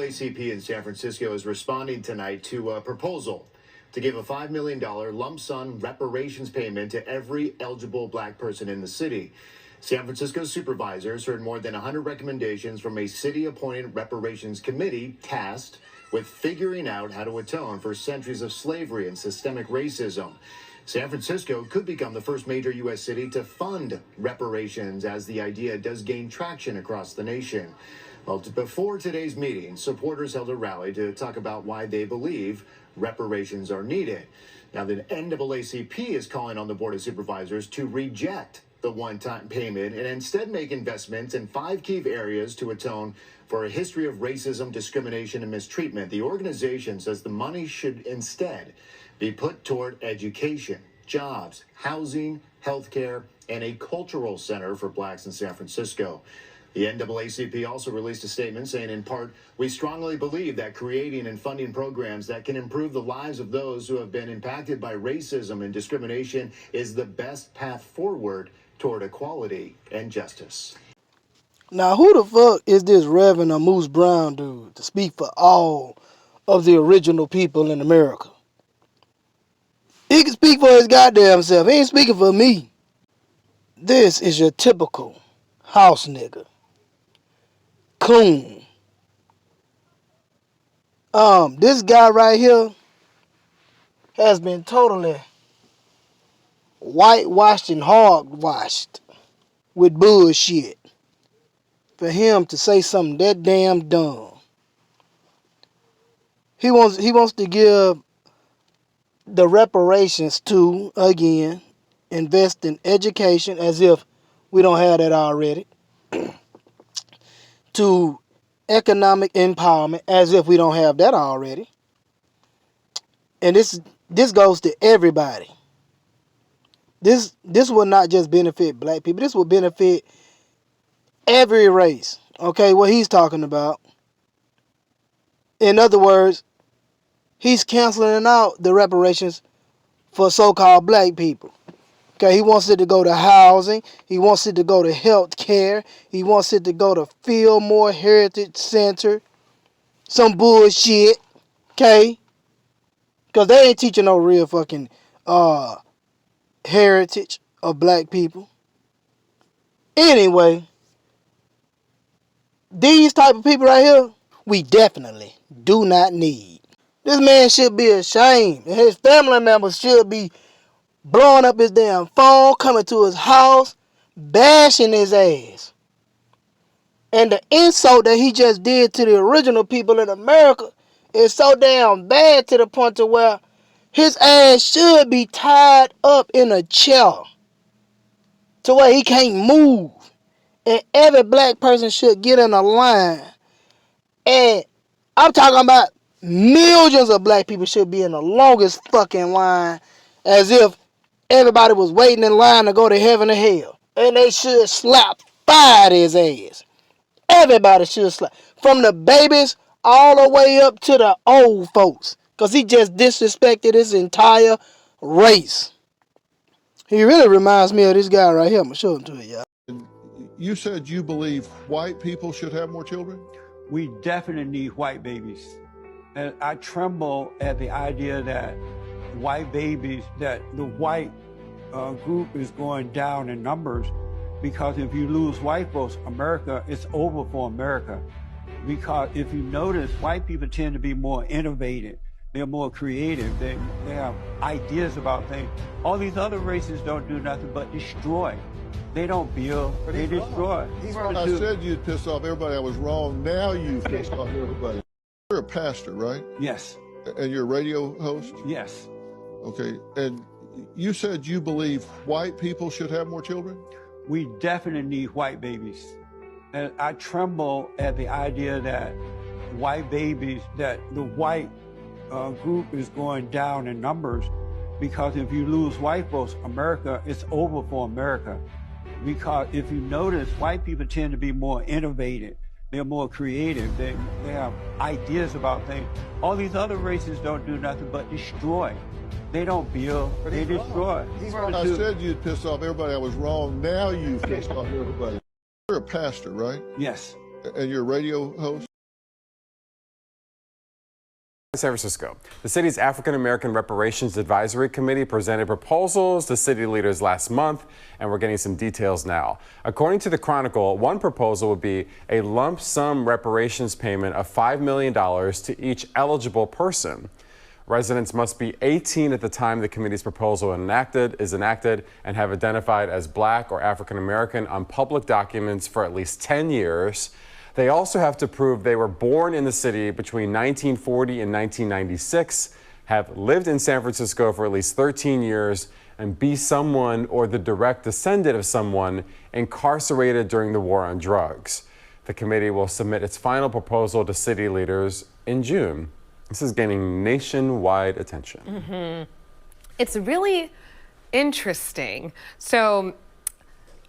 NAACP in San Francisco is responding tonight to a proposal to give a $5 million lump sum reparations payment to every eligible black person in the city. San Francisco supervisors heard more than 100 recommendations from a city-appointed reparations committee tasked with figuring out how to atone for centuries of slavery and systemic racism. San Francisco could become the first major U.S. city to fund reparations as the idea does gain traction across the nation. Well, before today's meeting, supporters held a rally to talk about why they believe reparations are needed. Now, the NAACP is calling on the Board of Supervisors to reject the one-time payment and instead make investments in 5 key areas to atone for a history of racism, discrimination, and mistreatment. The organization says the money should instead be put toward education, jobs, housing, healthcare, and a cultural center for blacks in San Francisco. The NAACP also released a statement saying, in part, we strongly believe that creating and funding programs that can improve the lives of those who have been impacted by racism and discrimination is the best path forward toward equality and justice. Now, who the fuck is this Reverend or Moose Brown dude to speak for all of the original people in America? He can speak for his goddamn self. He ain't speaking for me. This is your typical house nigga. Coon. This guy right here has been totally whitewashed and hogwashed with bullshit for him to say something that damn dumb. He wants to give the reparations to, again, invest in education as if we don't have that already, to economic empowerment as if we don't have that already. And this goes to everybody. This will not just benefit black people. This will benefit every race. Okay, what he's talking about. In other words, he's canceling out the reparations for so-called black people. Okay, he wants it to go to housing. He wants it to go to health care. He wants it to go to Fillmore Heritage Center. Some bullshit. Okay? Because they ain't teaching no real fucking heritage of black people. Anyway, these type of people right here, we definitely do not need. This man should be ashamed. And his family members should be blowing up his damn phone, coming to his house, bashing his ass. And the insult that he just did to the original people in America is so damn bad to the point to where his ass should be tied up in a chair to where he can't move. And every black person should get in a line. And I'm talking about millions of black people should be in the longest fucking line as if everybody was waiting in line to go to heaven or hell. And they should slap fire his ass. Everybody should slap. From the babies all the way up to the old folks. Because he just disrespected his entire race. He really reminds me of this guy right here. I'm going to show him to you, y'all. You said you believe white people should have more children? We definitely need white babies. And I tremble at the idea that white babies, that the white group is going down in numbers, because if you lose white folks, America, it's over for America. Because if you notice, white people tend to be more innovative. They're more creative. They have ideas about things. All these other races don't do nothing but destroy. They don't build, they destroy. I said you'd piss off everybody. I was wrong. Now you've pissed off everybody. You're a pastor, right? Yes. And you're a radio host? Yes. Okay. And you said you believe white people should have more children? We definitely need white babies. And I tremble at the idea that white babies, that the white group is going down in numbers, because if you lose white folks, America, it's over for America. Because if you notice, white people tend to be more innovative. They're more creative. They have ideas about things. All these other races don't do nothing but destroy. They don't build, they destroy. I said you'd piss off everybody. I was wrong. Now you've pissed off everybody. You're a pastor, right? Yes. And you're a radio host? San Francisco. The city's African American Reparations Advisory Committee presented proposals to city leaders last month, and we're getting some details now. According to the Chronicle, one proposal would be a lump sum reparations payment of $5 million to each eligible person. Residents must be 18 at the time the committee's proposal is enacted and have identified as Black or African American on public documents for at least 10 years. They also have to prove they were born in the city between 1940 and 1996, have lived in San Francisco for at least 13 years, and be someone or the direct descendant of someone incarcerated during the war on drugs. The committee will submit its final proposal to city leaders in June. This is gaining nationwide attention. Mm-hmm. It's really interesting. So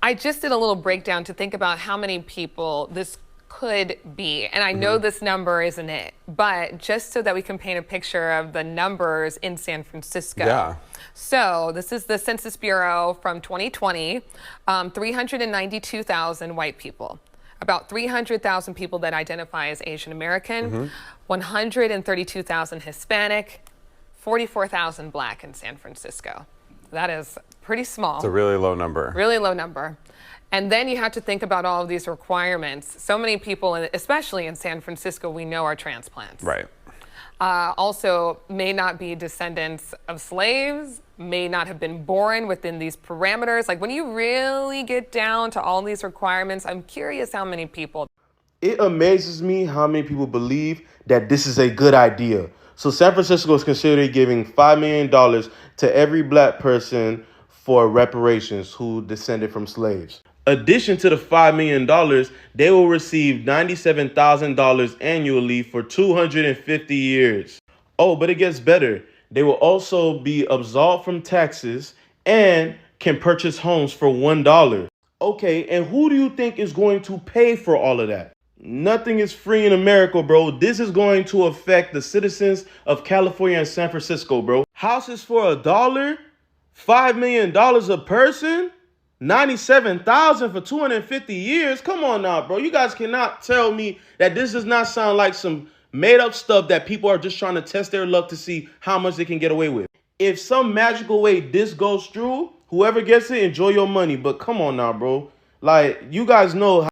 I just did a little breakdown to think about how many people this could be. And I know this number isn't it, but just so that we can paint a picture of the numbers in San Francisco. Yeah. So this is the Census Bureau from 2020, 392,000 white people, about 300,000 people that identify as Asian American, 132,000 Hispanic, 44,000 Black in San Francisco. That is pretty small. It's a really low number. Really low number. And then you have to think about all of these requirements. So many people, especially in San Francisco, we know are transplants. Right. Also may not be descendants of slaves, may not have been born within these parameters. Like when you really get down to all these requirements, I'm curious how many people. It amazes me how many people believe that this is a good idea. So San Francisco is considering giving $5 million to every Black person for reparations who descended from slaves. Addition to the $5 million, they will receive $97,000 annually for 250 years. Oh, but it gets better. They will also be absolved from taxes and can purchase homes for $1. Okay, and who do you think is going to pay for all of that? Nothing is free in America, bro. This is going to affect the citizens of California and San Francisco, bro. Houses for $1, $5 million a person, 97,000 for 250 years. Come on now, bro. You guys cannot tell me that this does not sound like some made up stuff that people are just trying to test their luck to see how much they can get away with. If some magical way this goes through, whoever gets it, enjoy your money. But come on now, bro. Like, you guys know how